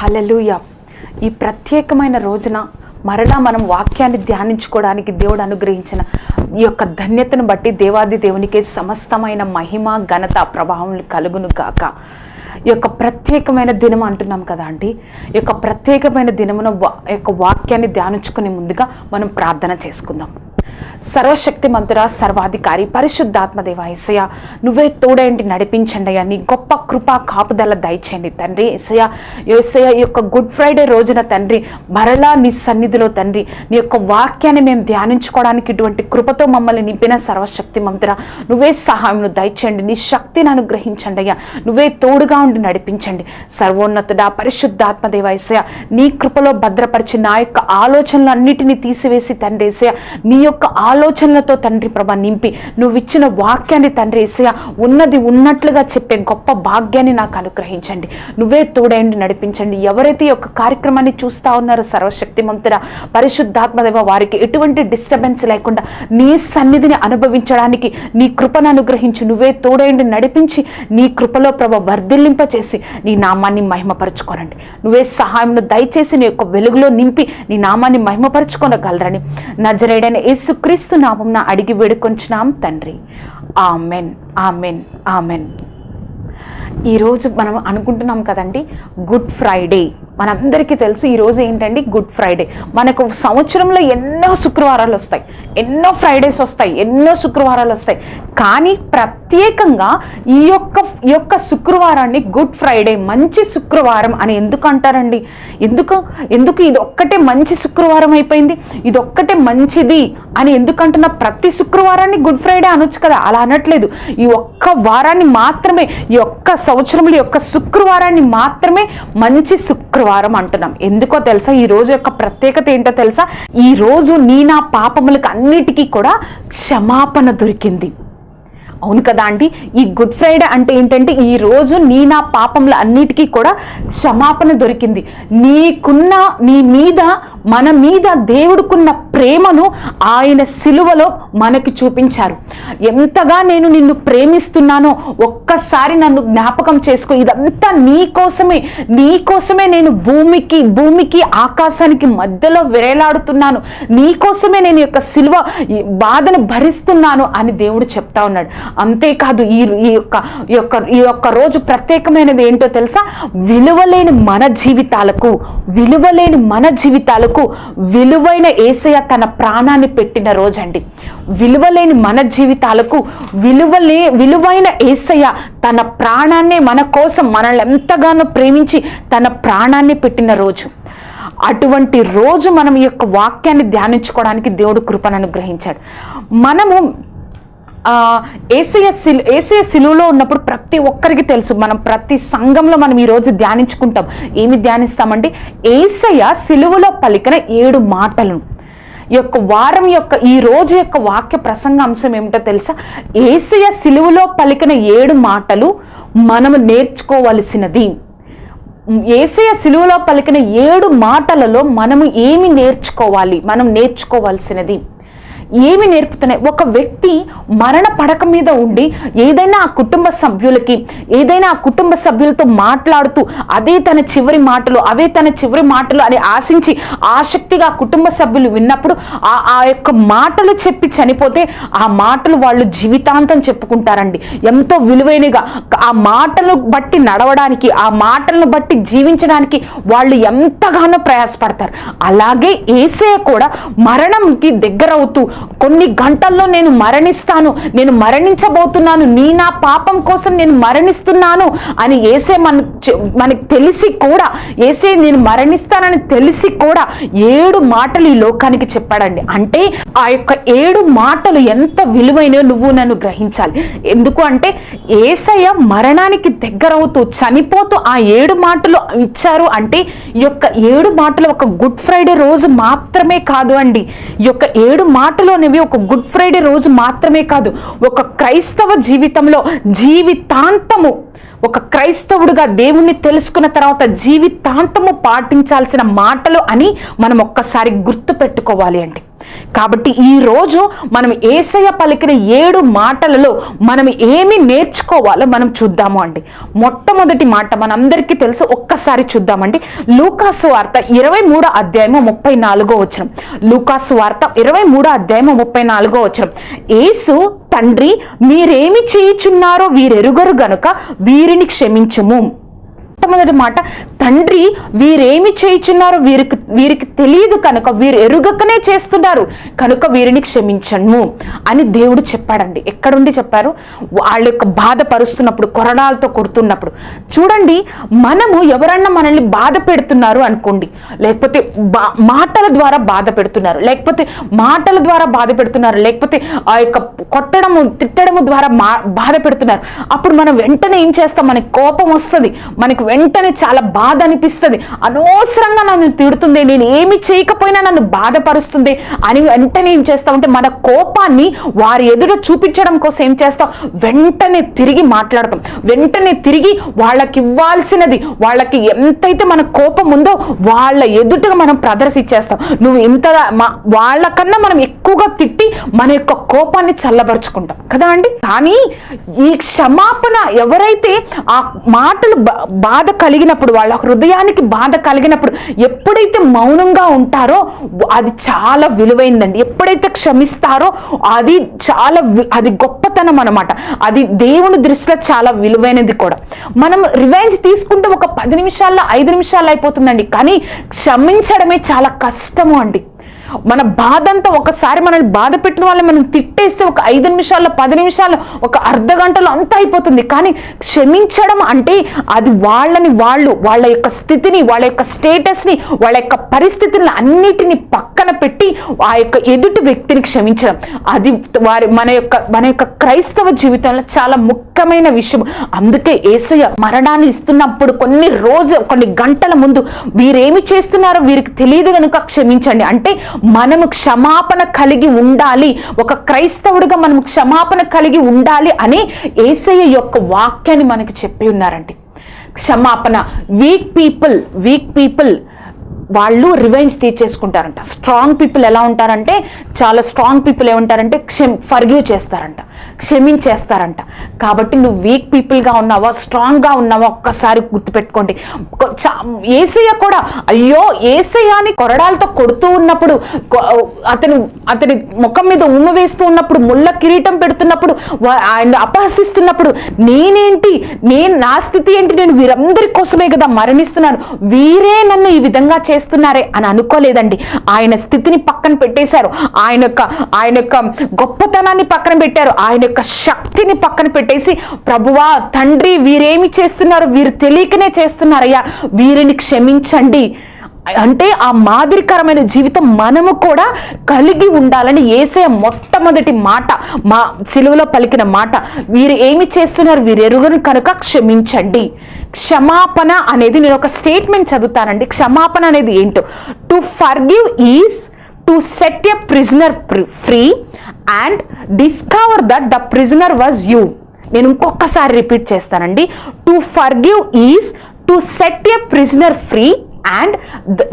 హల్లెలూయా. ఈ ప్రత్యేకమైన రోజున మరలా మనం వాక్యాన్ని ధ్యానించుకోవడానికి దేవుడు అనుగ్రహించిన ఈ యొక్క ధన్యతను బట్టి దేవాది దేవునికే సమస్తమైన మహిమ ఘనత ప్రభావం కలుగును గాక. ఈ యొక్క ప్రత్యేకమైన దినం అంటున్నాం కదా అండి. ఈ యొక్క ప్రత్యేకమైన దినమున యొక్క వాక్యాన్ని ధ్యానించుకునే ముందుగా మనం ప్రార్థన చేసుకుందాం. సర్వశక్తిమంతుడా, సర్వాధికారి, పరిశుద్ధాత్మదేవ యేసయ్య, నువ్వే తోడేంటి నడిపించండి అయ్యా. నీ గొప్ప కృప కాపుదల దయచేయండి తండ్రి. యేసయ్య ఈ యొక్క గుడ్ ఫ్రైడే రోజున తండ్రి మరలా నీ సన్నిధిలో తండ్రి నీ యొక్క వాక్యాన్ని మేము ధ్యానించుకోవడానికి ఇటువంటి కృపతో మమ్మల్ని నింపిన సర్వశక్తిమంతుడా, నువ్వే సహాయం దయచేయండి. నీ శక్తిని అనుగ్రహించండి అయ్యా. నువ్వే తోడుగా ఉండి నడిపించండి. సర్వోన్నతుడా, పరిశుద్ధాత్మదేవ యేసయ్య, నీ కృపలో భద్రపరిచి నా యొక్క ఆలోచనలు అన్నిటినీ తీసివేసి తండ్రి యేసయ్య నీ యొక్క ఆలోచనలతో తండ్రి ప్రభా నింపి నువ్వు ఇచ్చిన వాక్యాన్ని తండ్రి యేసయ్య ఉన్నది ఉన్నట్లుగా చెప్పే గొప్ప భాగ్యాన్ని నాకు అనుగ్రహించండి. నువ్వే తోడేండి నడిపించండి. ఎవరైతే ఈ యొక్క కార్యక్రమాన్ని చూస్తా ఉన్నారో సర్వశక్తిమంతుడా, పరిశుద్ధాత్మదేవ, వారికి ఎటువంటి డిస్టర్బెన్స్ లేకుండా నీ సన్నిధిని అనుభవించడానికి నీ కృపను అనుగ్రహించి నువ్వే తోడేండి నడిపించి నీ కృపలో ప్రభ వర్ధిల్లింపచేసి నీ నామాన్ని మహిమపరచుకోనండి. నువ్వే సహాయం దయచేసి నీ యొక్క వెలుగులో నింపి నీ నామాన్ని మహిమపరచుకోనగలరని నజరేయుడైన యేసుక్రీస్తు నామమున అడిగి వేడుకొంచున్నాం తండ్రి. Amen, amen, amen. ఈరోజు మనం అనుకుంటున్నాం కదండి గుడ్ ఫ్రైడే. మనందరికీ తెలుసు ఈరోజు ఏంటండి గుడ్ ఫ్రైడే. మనకు సంవత్సరంలో ఎన్నో శుక్రవారాలు వస్తాయి, ఎన్నో ఫ్రైడేస్ వస్తాయి, ఎన్నో శుక్రవారాలు వస్తాయి. కానీ ప్రత్యేకంగా ఈ యొక్క శుక్రవారాన్ని గుడ్ ఫ్రైడే, మంచి శుక్రవారం అని ఎందుకు అంటారండి? ఎందుకు ఇది ఒక్కటే మంచి శుక్రవారం అయిపోయింది, ఇది ఒక్కటే మంచిది అని ఎందుకంటున్నా? ప్రతి శుక్రవారాన్ని గుడ్ ఫ్రైడే అనొచ్చు కదా. అలా అనట్లేదు. ఈ ఒక్క వారాన్ని మాత్రమే, ఈ ఒక్క సంవత్సరంలో యొక్క శుక్రవారాన్ని మాత్రమే మంచి శుక్రవారం అంటున్నాం. ఎందుకో తెలుసా? ఈ రోజు యొక్క ప్రత్యేకత ఏంటో తెలుసా? ఈ రోజు నీ నా పాపములకు అన్నిటికీ కూడా క్షమాపణ దొరికింది. అవును కదా అండి. ఈ గుడ్ ఫ్రైడే అంటే ఏంటంటే ఈ రోజు నీ నా పాపముల అన్నిటికీ కూడా క్షమాపణ దొరికింది. నీ మీద మన మీద దేవుడుకున్న ప్రేమను ఆయన సిలువలో మనకి చూపించారు. ఎంతగా నేను నిన్ను ప్రేమిస్తున్నానో ఒక్కసారి నన్ను జ్ఞాపకం చేసుకో. ఇదంతా నీకోసమే నేను భూమికి ఆకాశానికి మధ్యలో వేలాడుతున్నాను, నీకోసమే నేను యొక్క సిలువ బాధను భరిస్తున్నాను అని దేవుడు చెప్తా ఉన్నాడు. అంతేకాదు ఈ యొక్క రోజు ప్రత్యేకమైనది ఏంటో తెలుసా? విలువలేని మన జీవితాలకు విలువైన యేసయ్య తన ప్రాణాన్ని పెట్టిన రోజు అండి. విలువలేని మన జీవితాలకు విలువైన యేసయ్య తన ప్రాణాన్ని మన కోసం, మనల్ని ఎంతగానో ప్రేమించి తన ప్రాణాన్ని పెట్టిన రోజు. అటువంటి రోజు మనం ఈ యొక్క వాక్యాన్ని ధ్యానించుకోవడానికి దేవుడు కృపను అనుగ్రహించాడు. మనము యేసయ్య సిలువలో ఉన్నప్పుడు ప్రతి ఒక్కరికి తెలుసు, మనం ప్రతి సంఘంలో మనం ఈరోజు ధ్యానించుకుంటాం. ఏమి ధ్యానిస్తామంటే యేసయ్య సిలువలో పలికిన 7 మాటలను. ఈ యొక్క వారం ఈ రోజు యొక్క వాక్య ప్రసంగ అంశం ఏమిటో తెలుసా? యేసయ్య సిలువలో పలికిన 7 మాటలు మనము నేర్చుకోవలసినది. యేసయ్య సిలువలో పలికిన 7 మాటలలో మనము ఏమి నేర్చుకోవాలి? మనం నేర్చుకోవాల్సినది ఏమి నేర్పుతున్నాయి? ఒక వ్యక్తి మరణ పడక మీద ఉండి ఏదైనా ఆ కుటుంబ సభ్యులతో మాట్లాడుతూ అవే తన చివరి మాటలు అని ఆశించి ఆసక్తిగా కుటుంబ సభ్యులు విన్నప్పుడు ఆ యొక్క మాటలు చెప్పి చనిపోతే ఆ మాటలు వాళ్ళు జీవితాంతం చెప్పుకుంటారండి. ఎంతో విలువైనగా ఆ మాటలు బట్టి నడవడానికి, ఆ మాటలను బట్టి జీవించడానికి వాళ్ళు ఎంతగానో ప్రయాసపడతారు. అలాగే యేసయ్య కూడా మరణంకి దగ్గరవుతూ కొన్ని గంటల్లో నేను మరణిస్తాను, నేను మరణించబోతున్నాను, నా పాపం కోసం నేను మరణిస్తున్నాను అని యేసే మనకు తెలిసి కూడా, యేసే నేను మరణిస్తానని తెలిసి కూడా 7 మాటలు ఈ లోకానికి చెప్పాడండి. అంటే ఆ యొక్క 7 మాటలు ఎంత విలువైనవో నువ్వు నన్ను గ్రహించాలి. ఎందుకు అంటే యేసయ్య మరణానికి దగ్గరవుతూ చనిపోతూ ఆ 7 మాటలు ఇచ్చారు. అంటే ఈ యొక్క 7 మాటలు ఒక గుడ్ ఫ్రైడే రోజు మాత్రమే కాదు అండి. ఈ యొక్క 7 మాటలు అనేవి ఒక గుడ్ ఫ్రైడే రోజు మాత్రమే కాదు, ఒక క్రైస్తవ జీవితంలో జీవితాంతము, ఒక క్రైస్తవుడుగా దేవుణ్ణి తెలుసుకున్న తర్వాత జీవితాంతము పాటించాల్సిన మాటలు అని మనం ఒక్కసారి గుర్తు పెట్టుకోవాలి అండి. కాబట్టి ఈ రోజు మనం యేసయ్య పలికిన 7 మాటలలో మనం ఏమి నేర్చుకోవాలో మనం చూద్దాము అండి. మొట్టమొదటి మాట మనందరికీ తెలుసు, ఒక్కసారి చూద్దామండి. లూకాసు వార్త 23వ అధ్యాయము 34వ వచనం. లూకాసు వార్త 23వ అధ్యాయము 34వ వచనం. యేసు, తండ్రి మీరేమి చేయుచున్నారో వీరెరుగరు గనుక వీరిని క్షమించుము. మొట్టమొదటి మాట, తండ్రి వీరేమి చేయుచున్నారో వీరికి తెలియదు కనుక, వీరు ఎరుగకనే చేస్తున్నారు కనుక వీరిని క్షమించను అని దేవుడు చెప్పాడండి. ఎక్కడుండి చెప్పారు? వాళ్ళ యొక్క బాధపరుస్తున్నప్పుడు, కొరడాలతో కొడుతున్నప్పుడు. చూడండి, మనము ఎవరన్నా మనల్ని బాధ పెడుతున్నారు అనుకోండి, లేకపోతే మాటల ద్వారా బాధ పెడుతున్నారు, లేకపోతే ఆ యొక్క కొట్టడము తిట్టడము ద్వారా బాధ పెడుతున్నారు. అప్పుడు మనం వెంటనే ఏం చేస్తాం? మనకి కోపం వస్తుంది, మనకి వెంటనే చాలా బాధ అనిపిస్తుంది. అనవసరంగా నన్ను తిడుతుంది, నేను ఏమి చేయకపోయినా నన్ను బాధపరుస్తుంది అని వెంటనే ఏం చేస్తామంటే మన కోపాన్ని వారి ఎదుట చూపించడం కోసం ఏం చేస్తాం? వెంటనే తిరిగి మాట్లాడతాం, వెంటనే తిరిగి వాళ్ళకి ఇవ్వాల్సినది, వాళ్ళకి ఎంతైతే మన కోపం ఉందో వాళ్ళ ఎదుటగా మనం ప్రదర్శించేస్తాం. నువ్వు ఇంతగా వాళ్ళకన్నా మనం ఎక్కువగా తిట్టి మన యొక్క కోపాన్ని చల్లబరుచుకుంటాం కదా అండి. కానీ ఈ క్షమాపణ, ఎవరైతే ఆ మాటలు బాధ కలిగినప్పుడు, వాళ్ళ హృదయానికి బాధ కలిగినప్పుడు ఎప్పుడైతే మౌనంగా ఉంటారో అది చాలా విలువైందండి. ఎప్పుడైతే క్షమిస్తారో అది గొప్పతనం అన్నమాట. అది దేవుని దృష్టిలో చాలా విలువైనది కూడా. మనం రివెంజ్ తీసుకుంటే ఒక 10 నిమిషాల్లో 5 నిమిషాల్లో అయిపోతుందండి. కానీ క్షమించడమే చాలా కష్టము అండి. మన బాధ అంతా, ఒకసారి మనల్ని బాధ పెట్టిన వాళ్ళని మనం తిట్టేస్తే ఒక 5 నిమిషాల్లో 10 నిమిషాల్లో ఒక అర్ధ గంటలో అంతా అయిపోతుంది. కానీ క్షమించడం అంటే అది వాళ్ళ యొక్క స్థితిని, వాళ్ళ యొక్క స్టేటస్ని, వాళ్ళ యొక్క పరిస్థితులను అన్నిటిని పక్కన పెట్టి ఆ యొక్క ఎదుటి వ్యక్తిని క్షమించడం, అది మన యొక్క క్రైస్తవ జీవితంలో చాలా ముఖ్యమైన విషయం. అందుకే యేసయ్య మరణాన్ని ఇస్తున్నప్పుడు కొన్ని గంటల ముందు వీరేమి చేస్తున్నారో వీరికి తెలియదు కనుక క్షమించండి అంటే మనము క్షమాపణ కలిగి ఉండాలి. ఒక క్రైస్తవుడిగా మనము క్షమాపణ కలిగి ఉండాలి అని యేసయ్య యొక్క వాక్యాన్ని మనకు చెప్పి ఉన్నారండి. క్షమాపణ, వీక్ పీపుల్ వాళ్ళు రివెంజ్ తీర్చేసుకుంటారంట. స్ట్రాంగ్ పీపుల్ ఎలా ఉంటారంటే, చాలా స్ట్రాంగ్ పీపుల్ ఏమంటారంటే ఫర్గివ్ చేస్తారంట, క్షమించేస్తారంట. కాబట్టి నువ్వు వీక్ పీపుల్గా ఉన్నావా, స్ట్రాంగ్గా ఉన్నావా ఒక్కసారి గుర్తుపెట్టుకోండి. యేసయ్య కూడా, అయ్యో యేసయ్యని కొరడాలతో కొడుతూ ఉన్నప్పుడు, అతని ముఖం మీద ఉమ్మ వేస్తూ ఉన్నప్పుడు, ముళ్ళ కిరీటం పెడుతున్నప్పుడు, ఆయన అపహసిస్తున్నప్పుడు, నా స్థితి ఏంటి, నేను వీరందరి కోసమే కదా మరణిస్తున్నాను, వీరే నన్ను ఈ విధంగా చేస్తున్నారే అని అనుకోలేదండి. ఆయన స్థితిని పక్కన పెట్టేశారు, ఆయన యొక్క గొప్పతనాన్ని పక్కన పెట్టారు, ఆయన యొక్క శక్తిని పక్కన పెట్టేసి, ప్రభువా తండ్రి వీరేమి చేస్తున్నారు, వీరు తెలియకనే చేస్తున్నారయ్యా, వీరిని క్షమించండి అంటే ఆ మాదిరికరమైన జీవితం మనము కూడా కలిగి ఉండాలని యేసయ్య మొట్టమొదటి మాట, మా సిలువలో పలికిన మాట, వీరు ఏమి చేస్తున్నారు, వీరు ఎరుగరు కనుక క్షమించండి. క్షమాపణ అనేది, నేను ఒక స్టేట్మెంట్ చదువుతానండి. క్షమాపణ అనేది ఏంటో, to forgive is to set a prisoner free and discover that the prisoner was you. నేను ఇంకొకసారి రిపీట్ చేస్తానండి. To forgive is to set a prisoner free and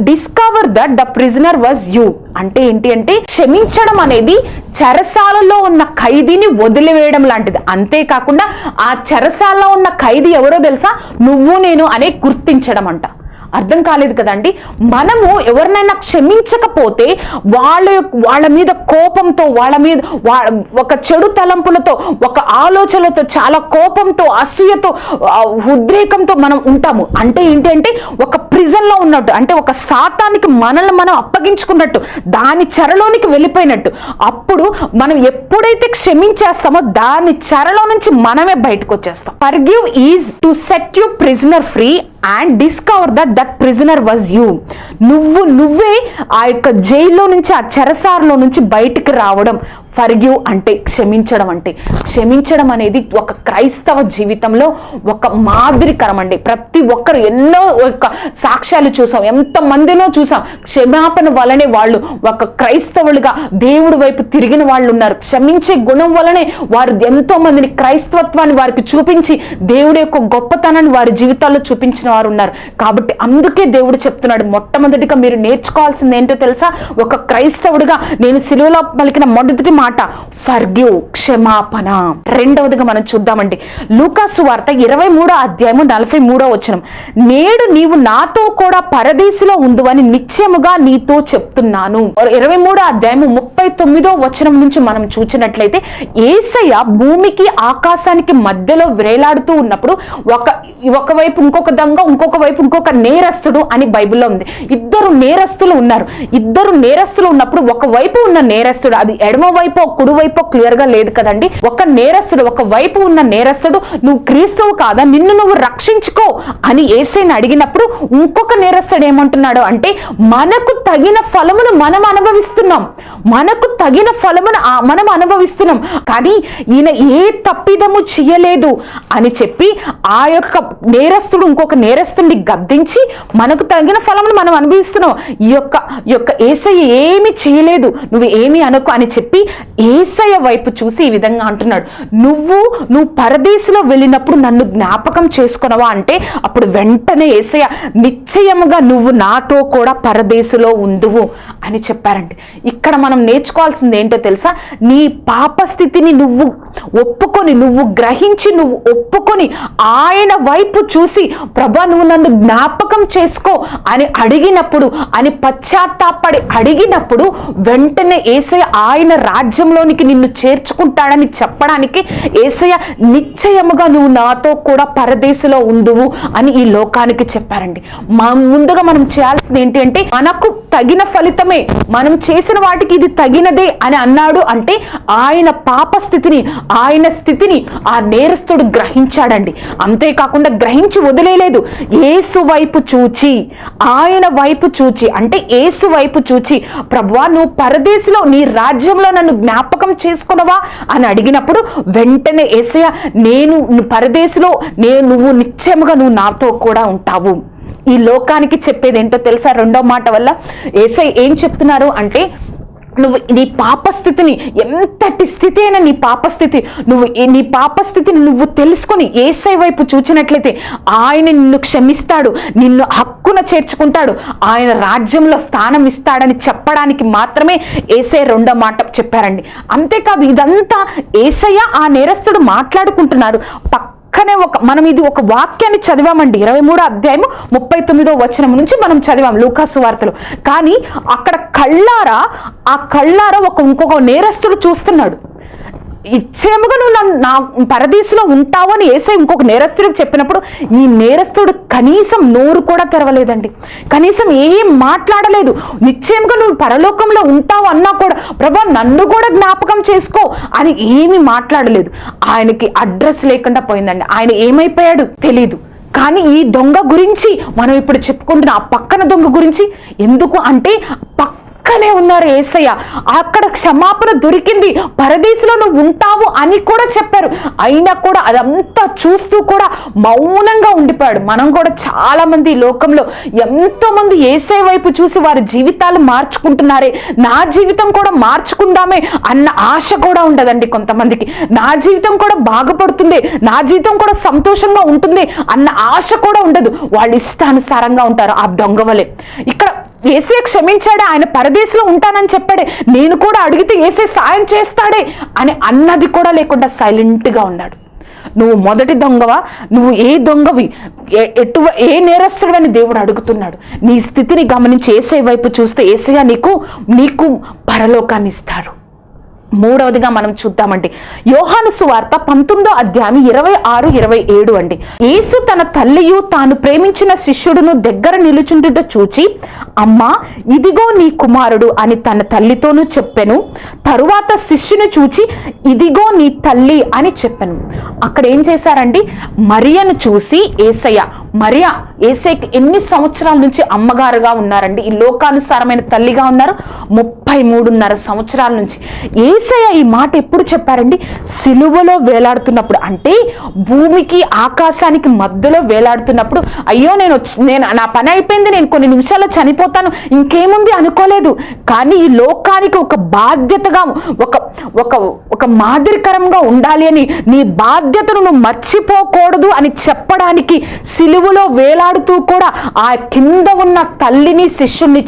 discover that the prisoner was you. అంటే ఏంటి అంటే, క్షమించడం అనేది చెరసాలలో ఉన్న ఖైదీని వదిలివేయడం లాంటిది. అంతేకాకుండా ఆ చెరసాలలో ఉన్న ఖైదీ ఎవరో తెలుసా, నువ్వు నేను అనే గుర్తించడం అంట. అర్థం కాలేదు కదండి. మనము ఎవరినైనా క్షమించకపోతే వాళ్ళ మీద కోపంతో, వాళ్ళ మీద ఒక చెడు తలంపులతో, ఒక ఆలోచనలతో, చాలా కోపంతో, అసూయతో, ఉద్రేకంతో మనం ఉంటాము. అంటే ఏంటి అంటే ఒక ప్రిజన్ లో ఉన్నట్టు, అంటే ఒక సాతానికి మనల్ని మనం అప్పగించుకున్నట్టు, దాని చెరలోనికి వెళ్ళిపోయినట్టు. అప్పుడు మనం ఎప్పుడైతే క్షమించేస్తామో దాని చెరలో నుంచి మనమే బయటకు వచ్చేస్తాం. Forgive is to set you prisoner free and discover that prisoner was you. నువ్వే ఆ యొక్క జైల్లో నుంచి, ఆ చెరసారలో నుంచి బయటికి రావడం ఫర్గివ్ అంటే. క్షమించడం అనేది ఒక క్రైస్తవ జీవితంలో ఒక మాదిరికరం అండి. ప్రతి ఒక్కరు ఎన్నో సాక్ష్యాలు చూసాం, ఎంతమందినో చూసాం. క్షమాపణ వలనే వాళ్ళు ఒక క్రైస్తవులుగా దేవుడి వైపు తిరిగిన వాళ్ళు ఉన్నారు. క్షమించే గుణం వలనే వారు ఎంతో మందిని, క్రైస్తవత్వాన్ని వారికి చూపించి దేవుడి యొక్క గొప్పతనాన్ని వారి జీవితాల్లో చూపించిన వారు ఉన్నారు. కాబట్టి అందుకే దేవుడు చెప్తున్నాడు, మొట్టమొదటిగా మీరు నేర్చుకోవాల్సింది ఏంటో తెలుసా? ఒక క్రైస్తవుడిగా నేను సిలువలో పలికిన మొదటి మాట ఫర్గివ్, క్షమాపణ. రెండవదిగా మనం చూద్దామండి, లూకాసు వార్త 23:43. నేడు నీవు నాతో కూడా పరదేశులో ఉందువని నిశ్చయముగా నీతో చెప్తున్నాను. 23:39 నుంచి మనం చూసినట్లయితే యేసయ్య భూమికి ఆకాశానికి మధ్యలో వేలాడుతూ ఉన్నప్పుడు ఒకవైపు ఇంకొక దొంగ, ఇంకొక వైపు ఇంకొక నేరస్తుడు అని బైబిల్లో ఉంది. ఇద్దరు నేరస్తులు ఉన్నారు. ఇద్దరు నేరస్తులు ఉన్నప్పుడు ఒకవైపు ఉన్న నేరస్తుడు, అది ఎడమ వైపు కుడివైపు క్లియర్ గా లేదు కదండి, ఒక నేరస్తుడు, ఒక వైపు ఉన్న నేరస్తుడు నువ్వు క్రీస్తువు కాదా, నిన్ను నువ్వు రక్షించుకో అని యేసయ్యని అడిగినప్పుడు ఇంకొక నేరస్తుడు ఏమంటున్నాడు అంటే, మనకు తగిన ఫలమును మనం అనుభవిస్తున్నాం, మనం అనుభవిస్తున్నాం, కానీ ఈయన ఏ తప్పిదము చేయలేదు అని చెప్పి ఆ యొక్క నేరస్తుడు ఇంకొక నేరస్తుడిని గద్దించి మనకు తగిన ఫలమును మనం అనుభవిస్తున్నాం, ఈ యొక్క యేసయ్య ఏమి చేయలేదు, నువ్వు ఏమి అనుకో అని చెప్పి యేసయ్య వైపు చూసి ఈ విధంగా అంటున్నాడు, నువ్వు పరదేశంలో వెళ్ళినప్పుడు నన్ను జ్ఞాపకం చేసుకున్నావా అంటే అప్పుడు వెంటనే యేసయ్య నిశ్చయముగా నువ్వు నాతో కూడా పరదేశంలో ఉందువు అని చెప్పారండి. ఇక్కడ మనం నేర్చుకోవాల్సింది ఏంటో తెలుసా? నీ పాప స్థితిని నువ్వు ఒప్పుకొని, నువ్వు గ్రహించి, నువ్వు ఒప్పుకొని ఆయన వైపు చూసి, ప్రభా నువ్వు నన్ను జ్ఞాపకం చేసుకో అని అడిగినప్పుడు, అని పశ్చాత్తాపడి అడిగినప్పుడు వెంటనే యేసయ్య ఆయన రాజ్యంలోనికి నిన్ను చేర్చుకుంటాడని చెప్పడానికి యేసయ్య నిశ్చయముగా నువ్వు నాతో కూడా పరదేశంలో ఉందువు అని ఈ లోకానికి చెప్పారండి. ముందుగా మనం చేయాల్సింది ఏంటి అంటే, మనకు తగిన ఫలితమే, మనం చేసిన వాటికి ఇది తగినదే అని అన్నాడు అంటే ఆయన పాప స్థితిని, ఆయన స్థితిని ఆ నేరస్తుడు గ్రహించాడండి. అంతేకాకుండా గ్రహించి వదిలేలేదు, యేసు వైపు చూచి, ఆయన వైపు చూచి, అంటే యేసు వైపు చూచి, ప్రభువా నువ్వు పరదేశంలో నీ రాజ్యంలో నన్ను జ్ఞాపకం చేసుకున్నావా అని అడిగినప్పుడు వెంటనే యేసయ్య నేను పరదేశంలో నువ్వు నిశ్చయముగా నువ్వు నాతో కూడా ఉంటావు. ఈ లోకానికి చెప్పేది ఏంటో తెలుసా? రెండో మాట వల్ల యేసయ్య ఏం చెప్తున్నారు అంటే, నువ్వు నీ పాపస్థితిని, ఎంతటి స్థితి అయినా నీ పాపస్థితిని నువ్వు తెలుసుకొని యేసయ్య వైపు చూచినట్లయితే ఆయన నిన్ను క్షమిస్తాడు, నిన్ను హక్కున చేర్చుకుంటాడు, ఆయన రాజ్యంలో స్థానం ఇస్తాడని చెప్పడానికి మాత్రమే యేసయ్య రెండో మాట చెప్పారండి. అంతేకాదు ఇదంతా యేసయ్య ఆ నేరస్తుడు మాట్లాడుకుంటున్నారు. పక్కనే మనం ఇది ఒక వాక్యాన్ని చదివామండి, 23:39 నుంచి మనం చదివాం లూకాసు వార్తలు. కానీ అక్కడ కళ్ళారా ఇంకొక నేరస్తుడు చూస్తున్నాడు. ఇచ్చేముగా నువ్వు నా పరదేశంలో ఉంటావు అని యేసయ్య ఇంకొక నేరస్తుడికి చెప్పినప్పుడు ఈ నేరస్తుడు కనీసం నోరు కూడా తెరవలేదండి, కనీసం ఏం మాట్లాడలేదు. నిశ్చయంగా నువ్వు పరలోకంలో ఉంటావు అన్నా కూడా ప్రభా నన్ను కూడా జ్ఞాపకం చేసుకో అని ఏమి మాట్లాడలేదు. ఆయనకి అడ్రస్ లేకుండా పోయిందండి. ఆయన ఏమైపోయాడు తెలీదు. కానీ ఈ దొంగ గురించి మనం ఇప్పుడు చెప్పుకుంటున్న ఆ పక్కన దొంగ గురించి ఎందుకు అంటే, పక్కనే ఉన్నారు యేసయ్య, అక్కడ క్షమాపణ దొరికింది, పరదేశంలో నువ్వు ఉంటావు అని కూడా చెప్పారు. అయినా కూడా అదంతా చూస్తూ కూడా మౌనంగా ఉండిపోయాడు. మనం కూడా చాలా మంది ఈ లోకంలో ఎంతో మంది యేసయ్య వైపు చూసి వారి జీవితాలు మార్చుకుంటున్నారే, నా జీవితం కూడా మార్చుకుందామే అన్న ఆశ కూడా ఉండదండి కొంతమందికి. నా జీవితం కూడా బాగుపడుతుంది, నా జీవితం కూడా సంతోషంగా ఉంటుంది అన్న ఆశ కూడా ఉండదు. వాళ్ళు ఇష్టానుసారంగా ఉంటారు ఆ దొంగవలే. ఇక్కడ యేసయ్య క్షమించాడే, ఆయన పరదేశంలో ఉంటానని చెప్పాడే, నేను కూడా అడిగితే యేసయ్య సాయం చేస్తాడే అని అన్నది కూడా లేకుండా సైలెంట్గా ఉన్నాడు. నువ్వు మొదటి దొంగవా, నువ్వు ఏ దొంగవి, ఏ నేరస్తుడు అని దేవుడు అడుగుతున్నాడు. నీ స్థితిని గమనించి యేసయ్య వైపు చూస్తే యేసయ్య నీకు పరలోకాన్ని ఇస్తాడు. మూడవదిగా మనం చూద్దామండి, యోహాను సువార్త 19వ అధ్యాయం 26-27 అండి. యేసు తన తల్లియు తాను ప్రేమించిన శిష్యుడును దగ్గర నిలుచుండుట చూచి, అమ్మా ఇదిగో నీ కుమారుడు అని తన తల్లితోనూ చెప్పెను. తరువాత శిష్యుని చూచి, ఇదిగో నీ తల్లి అని చెప్పెను. అక్కడ ఏం చేశారండి, మరియను చూసి మరియా యేసయ్యకి ఎన్ని సంవత్సరాల నుంచి అమ్మగారుగా ఉన్నారండి, ఈ లోకానుసారమైన తల్లిగా ఉన్నారు 33.5 సంవత్సరాల నుంచి. యేసయ్య ఈ మాట ఎప్పుడు చెప్పారండి, సిలువలో వేలాడుతున్నప్పుడు, అంటే భూమికి ఆకాశానికి మధ్యలో వేలాడుతున్నప్పుడు, అయ్యో నేను నా పని అయిపోయింది, నేను కొన్ని నిమిషాల్లో చనిపోతాను, ఇంకేముంది అనుకోలేదు. కానీ ఈ లోకానికి ఒక బాధ్యతగా ఒక మాదిరికరంగా ఉండాలి అని, నీ బాధ్యతను నువ్వు మర్చిపోకూడదు అని చెప్పడానికి సిలువలో వేలాడుతూ కూడా ఆ కింద ఉన్న శిష్యుల్ని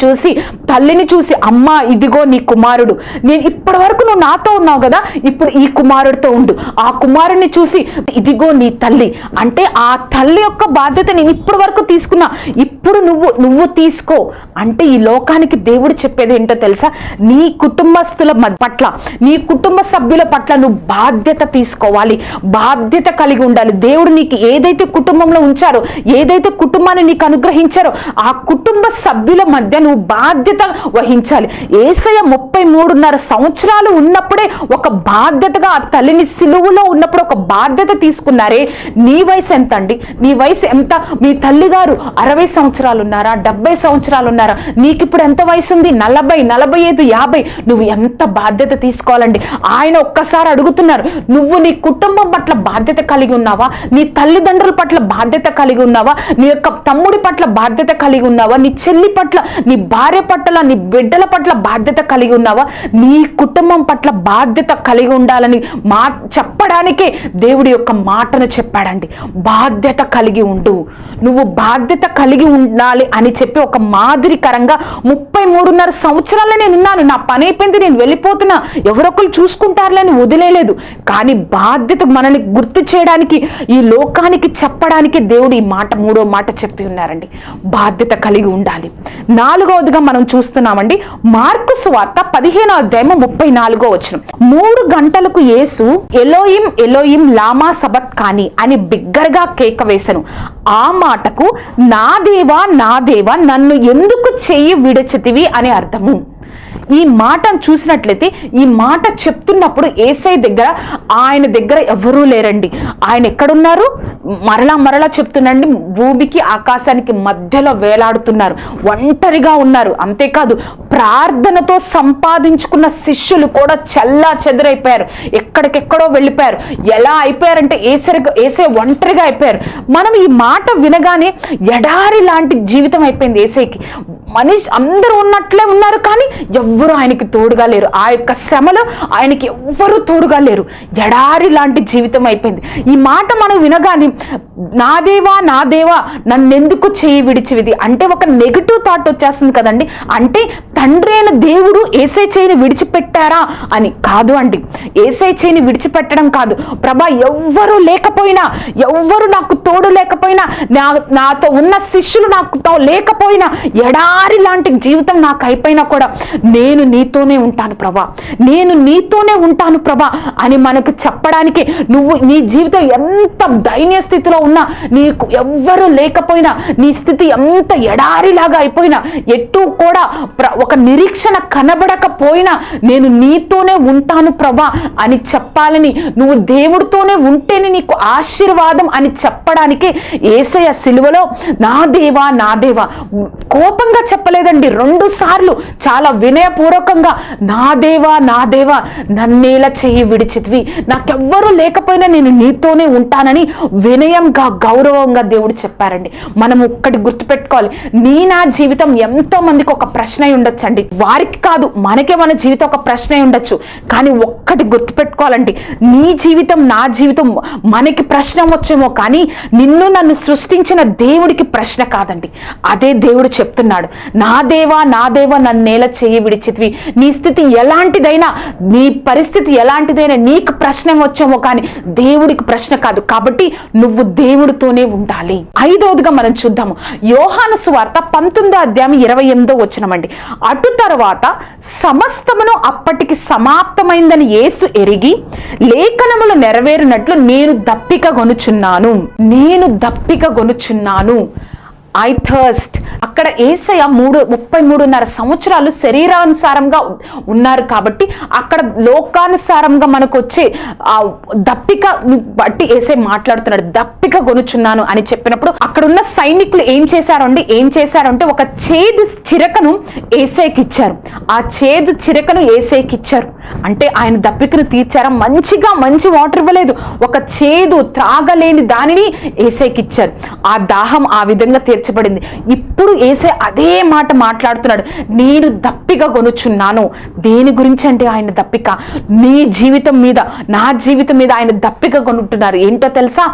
చూసి అమ్మా ఇదిగో నీ కుమారుడు, నేను ఇప్పటి వరకు నువ్వు నాతో ఉన్నావు కదా, ఇప్పుడు ఈ కుమారుడితో ఉండు. ఆ కుమారుడిని చూసి ఇదిగో నీ తల్లి, అంటే ఆ తల్లి యొక్క బాధ్యత నేను ఇప్పటి వరకు తీసుకున్నా, ఇప్పుడు నువ్వు తీసుకో. అంటే ఈ లోకానికి దేవుడు చెప్పేది ఏంటో తెలుసా, నీ కుటుంబస్తుల పట్ల, నీ కుటుంబ సభ్యుల పట్ల నువ్వు బాధ్యత తీసుకోవాలి, బాధ్యత కలిగి ఉండాలి. దేవుడు నీకు ఏదైతే కుటుంబంలో ఉంచారో, ఏదైతే కుటుంబాన్ని నీకు అనుగ్రహించారో, ఆ కుటుంబ సభ్యుల మధ్య నువ్వు బాధ్యత వహించాలి. యేసయ్య 33.5 సంవత్సరాలు ఉన్నప్పుడే ఒక బాధ్యతగా ఆ తల్లిని సిలువలో ఉన్నప్పుడు ఒక బాధ్యత తీసుకున్నారే. నీ వయసు ఎంత అండి, నీ వయసు ఎంత? మీ తల్లి గారు 60 సంవత్సరాలు ఉన్నారా, 70 సంవత్సరాలు ఉన్నారా? నీకు ఇప్పుడు ఎంత వయసు ఉంది? 40, 45, 50. నువ్వు ఎంత బాధ్యత తీసుకోవాలండి. ఆయన ఒక్కసారి అడుగుతున్నారు, నువ్వు నీ కుటుంబం పట్ల బాధ్యత కలిగి ఉన్నావా? నీ తల్లిదండ్రుల పట్ల బాధ్యత కలిగి ఉన్నావా? నీ యొక్క తమ్ముడి పట్ల బాధ్యత కలిగి ఉన్నావా? నీ చెల్లి పట్ల, నీ భార్య పట్ల, నీ బిడ్డల పట్ల బాధ్యత కలిగి ఉన్నావా? నీ కుటుంబం పట్ల బాధ్యత కలిగి ఉండాలని చెప్పడానికే దేవుడి యొక్క మాటను చెప్పాడండి. బాధ్యత కలిగి ఉండు, నువ్వు బాధ్యత కలిగి ఉండాలి అని చెప్పి ఒక మాదిరికరంగా 33.5 సంవత్సరాలే నేను ఉన్నాను, నా పని అయిపోయింది, నేను వెళ్ళిపోతున్నా, ఎవరొకరు చూసుకుంటారులని వదిలేదు. కానీ బాధ్యత మనల్ని గుర్తు చేయడానికి, ఈ లోకానికి చెప్పడానికి దేవుడు ఈ మాట, 3వ మాట చెప్పి ఉన్నారండి. బాధ్యత కలిగి ఉండాలి. 4వదిగా మనం చూస్తున్నామండి, మార్కు సువార్త 15వ అధ్యాయం 34వ వచనం. 3 గంటలకు యేసు ఎలోయిం ఎలోయిం లామా సబక్తానీ అని బిగ్గరగా కేక వేసెను. ఆ మాటకు నా దేవా నా దేవా నన్ను ఎందుకు చెయ్యి విడిచితివి అని అర్థము. ఈ మాటను చూసినట్లయితే, ఈ మాట చెప్తున్నప్పుడు యేసయ్య దగ్గర, ఆయన దగ్గర ఎవరూ లేరండి. ఆయన ఎక్కడున్నారు? మరలా చెప్తున్నాండి, భూమికి ఆకాశానికి మధ్యలో వేలాడుతున్నారు, ఒంటరిగా ఉన్నారు. అంతేకాదు, ప్రార్థనతో సంపాదించుకున్న శిష్యులు కూడా చల్లా చెదరైపోయారు, ఎక్కడికెక్కడో వెళ్ళిపోయారు. ఎలా అయిపోయారంటే యేసయ్య ఒంటరిగా అయిపోయారు. మనం ఈ మాట వినగానే ఎడారి లాంటి జీవితం అయిపోయింది యేసయ్యకి. మనిషి అందరూ ఉన్నట్లే ఉన్నారు, కానీ ఎవ్వరూ ఆయనకి తోడుగా లేరు. ఆ యొక్క శ్రమలో ఆయనకి ఎవ్వరూ తోడుగా లేరు. ఎడారి లాంటి జీవితం అయిపోయింది. ఈ మాట మనం వినగానే, నా దేవా నా దేవా నన్నెందుకు చేయి విడిచివిది అంటే ఒక నెగిటివ్ థాట్ వచ్చేస్తుంది కదండి. అంటే తండ్రి అయిన దేవుడు యేసయ్య చేయిని విడిచిపెట్టారా అని కాదు అండి. యేసయ్య చేయిని విడిచిపెట్టడం కాదు. ప్రభా, ఎవ్వరూ లేకపోయినా, ఎవ్వరు నాకు తోడు లేకపోయినా, నాతో ఉన్న శిష్యులు నాకు లేకపోయినా, ఎడారి లాంటి జీవితం నాకు అయిపోయినా కూడా నేను నీతోనే ఉంటాను ప్రభా, నేను నీతోనే ఉంటాను ప్రభా అని మనకు చెప్పడానికి, నువ్వు నీ జీవితం ఎంత దైన్య స్థితిలో ఉన్నా, నీకు ఎవ్వరూ లేకపోయినా, నీ స్థితి ఎంత ఎడారిలాగా అయిపోయినా, ఎటు కూడా ఒక నిరీక్షణ కనబడకపోయినా, నేను నీతోనే ఉంటాను ప్రభా అని చెప్పాలని, నువ్వు దేవుడితోనే ఉంటేనే నీకు ఆశీర్వాదం అని చెప్పడానికి యేసయ్య సిలువలో నా దేవా నా దేవా కోపంగా చెప్పలేదండి. 2 సార్లు చాలా వినయపూర్వకంగా నా దేవా నన్నేలా చెయ్యి విడిచితివి, నాకెవ్వరూ లేకపోయినా నేను నీతోనే ఉంటానని వినయం ఘనంగా గౌరవంగా దేవుడు చెప్పారండి. మనం ఒక్కటి గుర్తుపెట్టుకోవాలి, నా జీవితం ఎంతో మందికి ఒక ప్రశ్న అయి ఉండొచ్చండి. వారికి కాదు, మనకే మన జీవితం ఒక ప్రశ్న అయి ఉండొచ్చు. కానీ ఒక్కటి గుర్తుపెట్టుకోవాలండి, నీ జీవితం నా జీవితం మనకి ప్రశ్న వచ్చేమో, కానీ నిన్ను నన్ను సృష్టించిన దేవుడికి ప్రశ్న కాదండి. అదే దేవుడు చెప్తున్నాడు, నా దేవా నన్ను నేల చేయి విడిచితివి. నీ స్థితి ఎలాంటిదైనా, నీ పరిస్థితి ఎలాంటిదైనా నీకు ప్రశ్న వచ్చేమో, కానీ దేవుడికి ప్రశ్న కాదు. కాబట్టి నువ్వు దేవుడితోనే ఉండాలి. 5వదిగా మనం చూద్దాము, యోహాను సువార్త 19వ అధ్యాయం 28వ వచనమండి. అటు తర్వాత సమస్తమును అప్పటికి సమాప్తమైందని యేసు ఎరిగి లేఖనములు నెరవేరినట్లు నేను దప్పిక గొనుచున్నాను. I thirst. అక్కడ యేసయ్య 33.5 సంవత్సరాలు శరీరానుసారంగా ఉన్నారు కాబట్టి అక్కడ లోకానుసారంగా మనకు వచ్చే దప్పిక బట్టి యేసయ్య మాట్లాడుతున్నాడు. దప్పిక గొనుచున్నాను అని చెప్పినప్పుడు అక్కడ ఉన్న సైనికులు ఏం చేశారంటే ఒక చేదు చిరకను యేసయ్యకి ఇచ్చారు. ఆ చేదు చిరకను యేసయ్యకి ఇచ్చారు అంటే ఆయన దప్పికను తీర్చారా? మంచి వాటర్ ఇవ్వలేదు, ఒక చేదు త్రాగలేని దానిని యేసయ్యకి ఇచ్చారు. ఆ దాహం ఆ విధంగా తీర్చబడింది. ఇప్పుడు యేసయ్య అదే మాట మాట్లాడుతున్నాడు, నేను దప్పిక గొనుచున్నాను. దేని గురించి అంటే ఆయన దప్పిక నీ జీవితం మీద, నా జీవితం మీద ఆయన దప్పిక కొనుంటున్నారు. ఏంటో తెలుసా?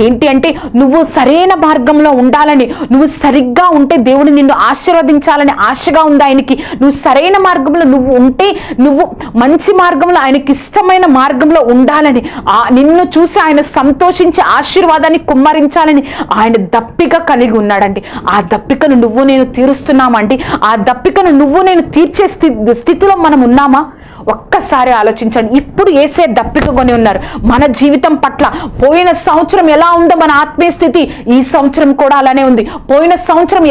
ఏంటి అంటే నువ్వు సరైన మార్గంలో ఉండాలని, నువ్వు సరిగ్గా ఉంటే దేవుడు నిన్ను ఆశీర్వదించాలని ఆశగా ఉంది ఆయనకి. నువ్వు సరైన మార్గంలో నువ్వు ఉంటే, నువ్వు మంచి మార్గంలో ఆయనకి ఇష్టమైన మార్గంలో ఉండాలని, నిన్ను చూసి ఆయన సంతోషించి ఆశీర్వాదాన్ని కుమ్మరించాలని ఆయన దప్పిక కలిగి ఉన్నాడండి. ఆ దప్పికను నువ్వు నేను తీరుస్తున్నామండి. ఆ దప్పికను నువ్వు నేను తీర్చే స్థితిలో మనం ఉన్నామా? ఒక్కసారి ఆలోచించండి. ఇప్పుడు యేసయ్య దప్పిక కొని ఉన్నారు మన జీవితం పట్ల. పోయిన సంవత్సరం ఎలా ఉందో మన ఆత్మీయ స్థితి, ఈ సంవత్సరం కూడా అలానే ఉంది. పోయిన సంవత్సరం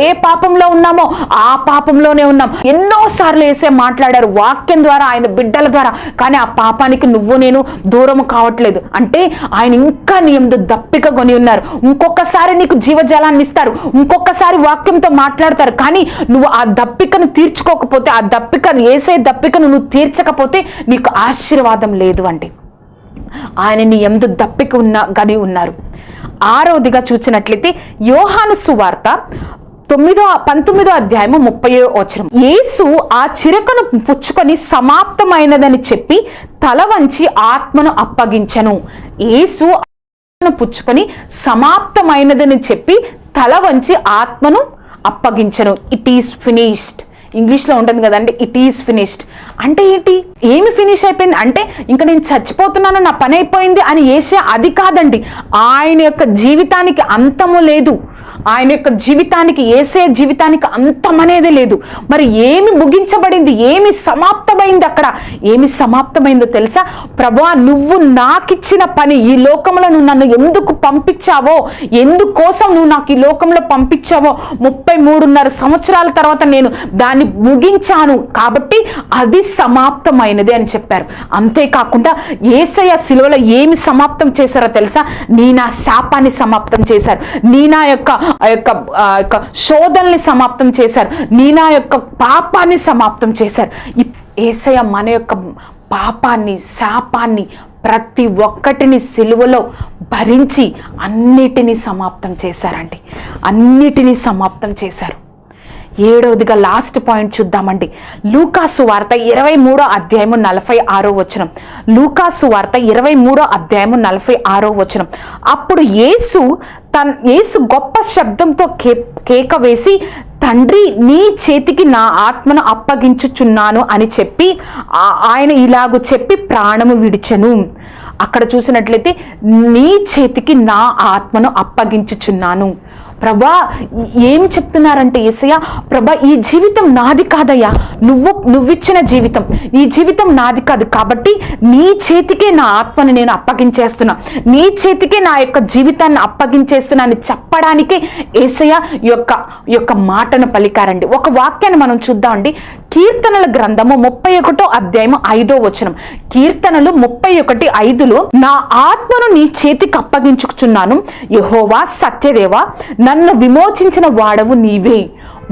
ఏ పాపంలో ఉన్నామో ఆ పాపంలోనే ఉన్నాం. ఎన్నోసార్లు యేసయ్య మాట్లాడారు వాక్యం ద్వారా, ఆయన బిడ్డల ద్వారా. కానీ ఆ పాపానికి నువ్వు నేను దూరం కావట్లేదు. అంటే ఆయన ఇంకా నీ యందు దప్పిక కొని ఉన్నారు. ఇంకొకసారి నీకు జీవజలాన్ని ఇస్తారు, ఇంకొకసారి వాక్యంతో మాట్లాడతారు. కానీ నువ్వు ఆ దప్పికను తీర్చుకోకపోతే, ఆ దప్పికను యేసయ్య దప్పికను నువ్వు తీర్చకపోతే నీకు ఆశీర్వాదం లేదు అండి. ఆయన నీ యందు దప్పిక గని ఉన్నారు. 6వదిగా చూసినట్లయితే యోహాను సువార్త 19వ అధ్యాయము 30వ వచనం. యేసు ఆ చిరకను పుచ్చుకొని సమాప్తమైనదని చెప్పి తల వంచి ఆత్మను అప్పగించెను. యేసు పుచ్చుకొని సమాప్తమైనదని చెప్పి తల వంచి ఆత్మను అప్పగించెను. It is finished. ఇంగ్లీష్లో ఉంటుంది కదండి, ఇట్ ఈస్ ఫినిష్డ్ అంటే ఏంటి? ఏమి ఫినిష్ అయిపోయింది అంటే ఇంకా నేను చచ్చిపోతున్నాను, నా పని అయిపోయింది అని యేసయ్య అది కాదండి. ఆయన యొక్క జీవితానికి అంతము లేదు. ఆయన యొక్క జీవితానికి, యేసయ్య జీవితానికి అంతం అనేది లేదు. మరి ఏమి ముగించబడింది, ఏమి సమాప్తమైంది? అక్కడ ఏమి సమాప్తమైందో తెలుసా? ప్రభువా, నువ్వు నాకిచ్చిన పని, ఈ లోకంలో నువ్వు నన్ను ఎందుకు పంపించావో, ఎందుకోసం నువ్వు నాకు ఈ లోకంలో పంపించావో 33.5 సంవత్సరాల తర్వాత నేను దాన్ని ముగించాను కాబట్టి అది సమాప్తమైనది అని చెప్పారు. అంతేకాకుండా యేసయ్య శిలువలో ఏమి సమాప్తం చేశారో తెలుసా? నీ నా శాపాన్ని సమాప్తం చేశారు, నీ నా యొక్క శోధనని సమాప్తం చేశారు, నీ నా యొక్క పాపాన్ని సమాప్తం చేశారు. యేసయ్య మన యొక్క పాపాన్ని, శాపాన్ని ప్రతి ఒక్కటిని సిలువలో భరించి అన్నిటినీ సమాప్తం చేశారండి. అన్నిటినీ సమాప్తం చేశారు. 7వదిగా లాస్ట్ పాయింట్ చూద్దామండి. లూకాసు వార్త 23వ అధ్యాయము 46వ వచనం. లూకాసు వార్త 23వ అధ్యాయము 46వ వచనం. అప్పుడు యేసు గొప్ప శబ్దంతో కేక వేసి, తండ్రి, నీ చేతికి నా ఆత్మను అప్పగించుచున్నాను అని చెప్పి ఆయన ఇలాగూ చెప్పి ప్రాణము విడిచెను. అక్కడ చూసినట్లయితే నీ చేతికి నా ఆత్మను అప్పగించుచున్నాను. ప్రభా, ఏం చెప్తున్నారంటే యేసయ్య, ప్రభా ఈ జీవితం నాది కాదయ్యా, నువ్విచ్చిన జీవితం, ఈ జీవితం నాది కాదు. కాబట్టి నీ చేతికే నా ఆత్మను నేను అప్పగించేస్తున్నా, నీ చేతికే నా యొక్క జీవితాన్ని అప్పగించేస్తున్నా అని చెప్పడానికే యేసయ్య యొక్క మాటను పలికారండి. ఒక వాక్యాన్ని మనం చూద్దామండి. కీర్తనల గ్రంథము 31వ అధ్యాయము 5వ వచనం. కీర్తనలు 31:5లో, నా ఆత్మను నీ చేతికి అప్పగించుచున్నాను, యెహోవా సత్యదేవా, నన్ను విమోచించిన వాడవు నీవే.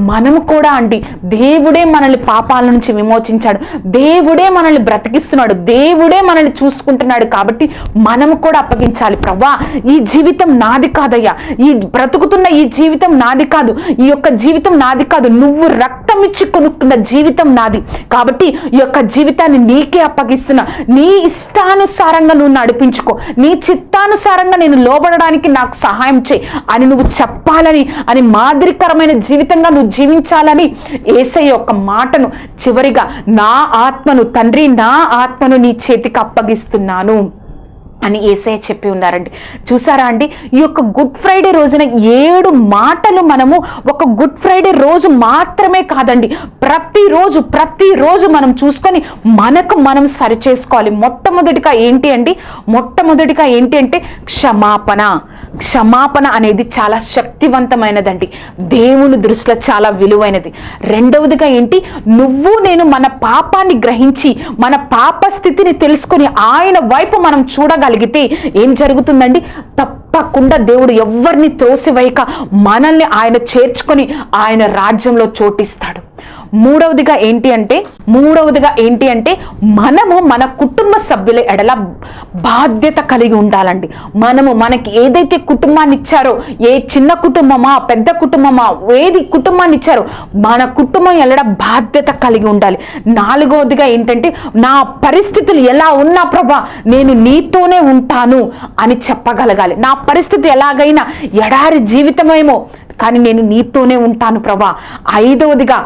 మనము కూడా అండి దేవుడే మనల్ని పాపాల నుంచి విమోచించాడు, దేవుడే మనల్ని బ్రతికిస్తున్నాడు, దేవుడే మనల్ని చూసుకుంటున్నాడు. కాబట్టి మనము కూడా అప్పగించాలి. ప్రభా, ఈ జీవితం నాది కాదయ్యా, ఈ బ్రతుకుతున్న ఈ జీవితం నాది కాదు, ఈ యొక్క జీవితం నాది కాదు, నువ్వు రక్తం ఇచ్చి కొనుక్కున్న జీవితం నాది. కాబట్టి ఈ యొక్క జీవితాన్ని నీకే అప్పగిస్తున్నా, నీ ఇష్టానుసారంగా నువ్వు నడిపించుకో, నీ చిత్తానుసారంగా నేను లోబడడానికి నాకు సహాయం చేయి అని నువ్వు చెప్పాలని, అని మాదిరికరమైన జీవితంగా నువ్వు జీవించాలని యేసయ్య యొక్క మాటను చివరిగా, నా ఆత్మను తండ్రి, నా ఆత్మను నీ చేతికి అప్పగిస్తున్నాను అని యేసయ్య చెప్పి ఉన్నారండి. చూసారా అండి, ఈ యొక్క గుడ్ ఫ్రైడే రోజున 7 మాటలు మనము ఒక గుడ్ ఫ్రైడే రోజు మాత్రమే కాదండి, ప్రతిరోజు మనం చూసుకొని మనకు మనం సరి చేసుకోవాలి. మొట్టమొదటిగా ఏంటి అంటే క్షమాపణ అనేది చాలా శక్తివంతమైనదండి, దేవుని దృష్టిలో చాలా విలువైనది. రెండవదిగా ఏంటి, నువ్వు నేను మన పాపాన్ని గ్రహించి మన పాప స్థితిని తెలుసుకొని ఆయన వైపు మనం చూడగలిగితే ఏం జరుగుతుందండి, తప్పకుండా దేవుడు ఎవరిని తోసివేయక మనల్ని ఆయన చేర్చుకొని ఆయన రాజ్యంలో చోటిస్తాడు. మూడవదిగా ఏంటి అంటే మనము మన కుటుంబ సభ్యుల ఎడల బాధ్యత కలిగి ఉండాలండి. మనకి ఏదైతే కుటుంబాన్ని ఇచ్చారో, ఏ చిన్న కుటుంబమా పెద్ద కుటుంబమా, ఏది కుటుంబాన్ని ఇచ్చారో మన కుటుంబం ఎడల బాధ్యత కలిగి ఉండాలి. నాలుగవదిగా ఏంటంటే, నా పరిస్థితులు ఎలా ఉన్నా ప్రభా నేను నీతోనే ఉంటాను అని చెప్పగలగాలి. నా పరిస్థితి ఎలాగైనా ఎడారి జీవితమేమో కానీ నేను నీతోనే ఉంటాను ప్రభా. ఐదవదిగా,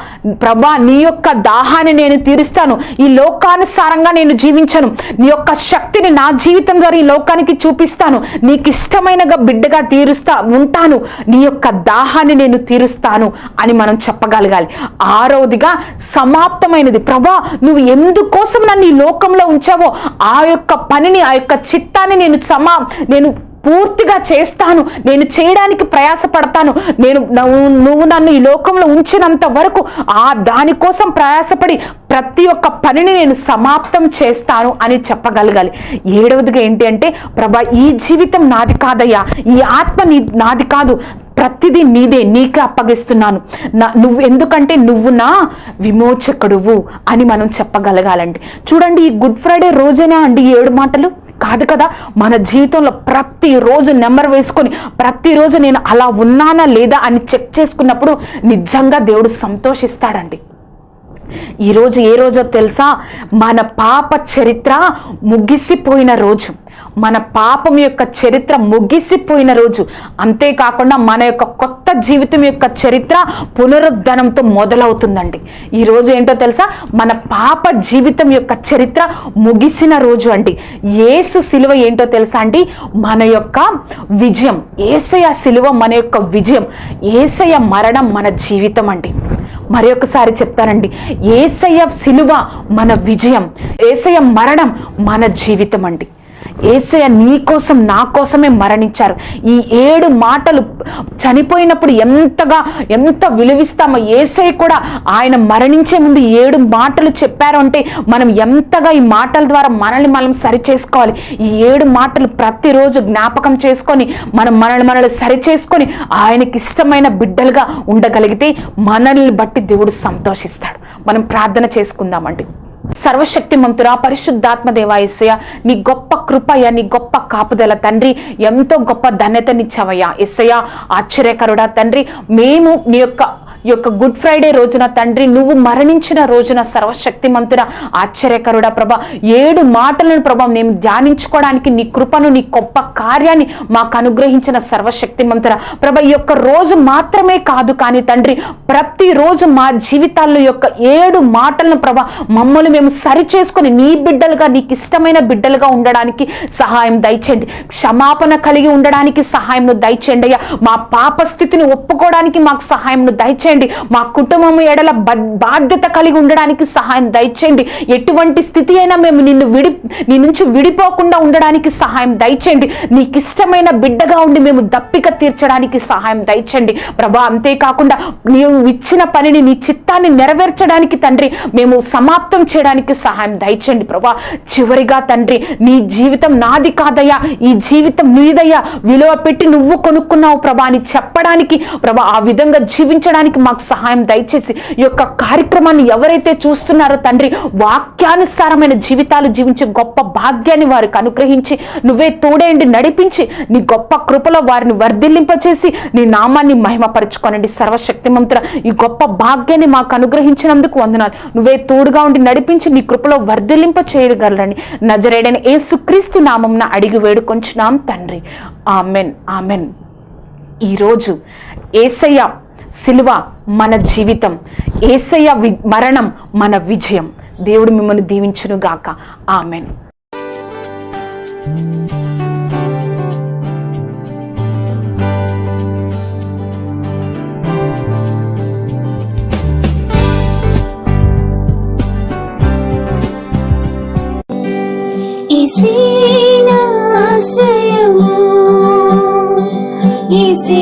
ప్రభా నీ యొక్క దాహాన్ని నేను తీరుస్తాను, ఈ లోకానుసారంగా నేను జీవించను, నీ యొక్క శక్తిని నా జీవితం ద్వారా ఈ లోకానికి చూపిస్తాను, నీకు ఇష్టమైన బిడ్డగా ఉంటాను, నీ యొక్క దాహాన్ని నేను తీరుస్తాను అని మనం చెప్పగలగాలి. ఆరవదిగా సమాప్తమైనది, ప్రభా నువ్వు ఎందుకోసం నన్ను ఈ లోకంలో ఉంచావో ఆ యొక్క పనిని, ఆ యొక్క చిత్తాన్ని నేను పూర్తిగా చేస్తాను, నేను చేయడానికి ప్రయాసపడతాను, నువ్వు నన్ను ఈ లోకంలో ఉంచినంత వరకు దానికోసం ప్రయాసపడి ప్రతి ఒక్క పనిని నేను సమాప్తం చేస్తాను అని చెప్పగలగాలి. ఏడవదిగా ఏంటి అంటే, ప్రభా ఈ జీవితం నాది కాదయ్యా, ఈ ఆత్మ నాది కాదు, ప్రతిదీ నీదే, నీకే అప్పగిస్తున్నాను, ఎందుకంటే నువ్వు నా విమోచకుడువు అని మనం చెప్పగలగాలండి. చూడండి, ఈ గుడ్ ఫ్రైడే రోజేనా అండి 7 మాటలు? కాదు కదా. మన జీవితంలో ప్రతిరోజు నెంబర్ వేసుకొని ప్రతిరోజు నేను అలా ఉన్నానా లేదా అని చెక్ చేసుకున్నప్పుడు నిజంగా దేవుడు సంతోషిస్తాడండి. ఈరోజు ఏ రోజో తెలుసా? మన పాప చరిత్ర ముగిసిపోయిన రోజు, మన పాపం యొక్క చరిత్ర ముగిసిపోయిన రోజు. అంతేకాకుండా మన యొక్క కొత్త జీవితం యొక్క చరిత్ర పునరుద్ధరణంతో మొదలవుతుందండి. ఈ రోజు ఏంటో తెలుసా? మన పాప జీవితం యొక్క చరిత్ర ముగిసిన రోజు అండి. యేసు సిలువ ఏంటో తెలుసా అండి? మన యొక్క విజయం. యేసయ్య సిలువ మన యొక్క విజయం, యేసయ్య మరణం మన జీవితం అండి. మరి ఒకసారి చెప్తానండి, యేసయ్య సిలువ మన విజయం, యేసయ్య మరణం మన జీవితం అండి. యేసయ్య నీ కోసం నా కోసమే మరణించారు. ఈ 7 మాటలు చనిపోయినప్పుడు ఎంత విలువిస్తామో, యేసయ్య కూడా ఆయన మరణించే ముందు 7 మాటలు చెప్పారు అంటే మనం ఎంతగా ఈ మాటల ద్వారా మనల్ని మనం సరి చేసుకోవాలి. ఈ 7 మాటలు ప్రతిరోజు జ్ఞాపకం చేసుకొని మనల్ని సరి చేసుకొని ఆయనకి ఇష్టమైన బిడ్డలుగా ఉండగలిగితే మనల్ని బట్టి దేవుడు సంతోషిస్తాడు. మనం ప్రార్థన చేసుకుందామండి. సర్వశక్తిమంతురా, పరిశుద్ధాత్మ దేవా యేసయ్య, నీ గొప్ప కృపయ్య, నీ గొప్ప కాపుదల తండ్రి, ఎంతో గొప్ప ధన్యతనిచ్చావయ్యా యేసయ్య. ఆశ్చర్యకరుడా తండ్రి, మేము నీ యొక్క గుడ్ ఫ్రైడే రోజున తండ్రి, నువ్వు మరణించిన రోజున సర్వశక్తిమంతుడ ఆశ్చర్యకరుడా ప్రభా 7 మాటలను ప్రభా మేము ధ్యానించుకోవడానికి నీ కృపను, నీ గొప్ప కార్యాన్ని మాకు అనుగ్రహించిన సర్వశక్తిమంతుడ ప్రభా, ఈ యొక్క రోజు మాత్రమే కాదు కానీ తండ్రి, ప్రతిరోజు మా జీవితాల్లో యొక్క 7 మాటలను ప్రభా మమ్మల్ని మేము సరి చేసుకొని నీ బిడ్డలుగా, నీకు ఇష్టమైన బిడ్డలుగా ఉండడానికి సహాయం దయచేయండి. క్షమాపణ కలిగి ఉండడానికి సహాయం దయచేయండి అయ్యా. మా పాప స్థితిని ఒప్పుకోవడానికి మాకు సహాయం దయచేయండి. మా కుటుంబం ఎడల బాధ్యత కలిగి ఉండడానికి సహాయం దయచేయండి. ఎటువంటి స్థితి అయినా మేము నీ నుంచి విడిపోకుండా ఉండడానికి సహాయం దయచేయండి. నీకు ఇష్టమైన బిడ్డగా ఉండి మేము దప్పిక తీర్చడానికి సహాయం దయచేయండి ప్రభా. అంతేకాకుండా నీవు ఇచ్చిన పనిని, నీ చిత్తాన్ని నెరవేర్చడానికి తండ్రి మేము సమాప్తం చేయడానికి సహాయం దయచేయండి ప్రభా. చివరిగా తండ్రి, నీ జీవితం నాది కాదయ్యా, ఈ జీవితం నీదయ్యా, విలువ పెట్టి నువ్వు కొనుక్కున్నావు ప్రభా అని చెప్పడానికి ప్రభా, ఆ విధంగా జీవించడానికి మాకు సహాయం దయచేసి ఈ యొక్క కార్యక్రమాన్ని ఎవరైతే చూస్తున్నారో తండ్రి, వాక్యానుసారమైన జీవితాలు జీవించే గొప్ప భాగ్యాన్ని వారికి అనుగ్రహించి నువ్వే తోడేండి నడిపించి నీ గొప్ప కృపలో వారిని వర్ధిల్లింపచేసి నీ నామాన్ని మహిమపరచుకోనండి. సర్వశక్తిమంతుడ, ఈ గొప్ప భాగ్యాన్ని మాకు అనుగ్రహించినందుకు వందనాలు. నువ్వే తోడుగా ఉండి నడిపించి నీ కృపలో వర్ధిల్లింప చేయగలరని నజరేయుడైన యేసుక్రీస్తు నామమున అడిగి వేడుకొంచున్నాం తండ్రి. Amen, amen. ఈరోజు యేసయ్య సిలువ మన జీవితం, యేసయ్య మరణం మన విజయం. దేవుడు మిమ్మల్ని దీవించును గాక. ఆమెన్. ఈశీనాశ్రయము, ఈశీ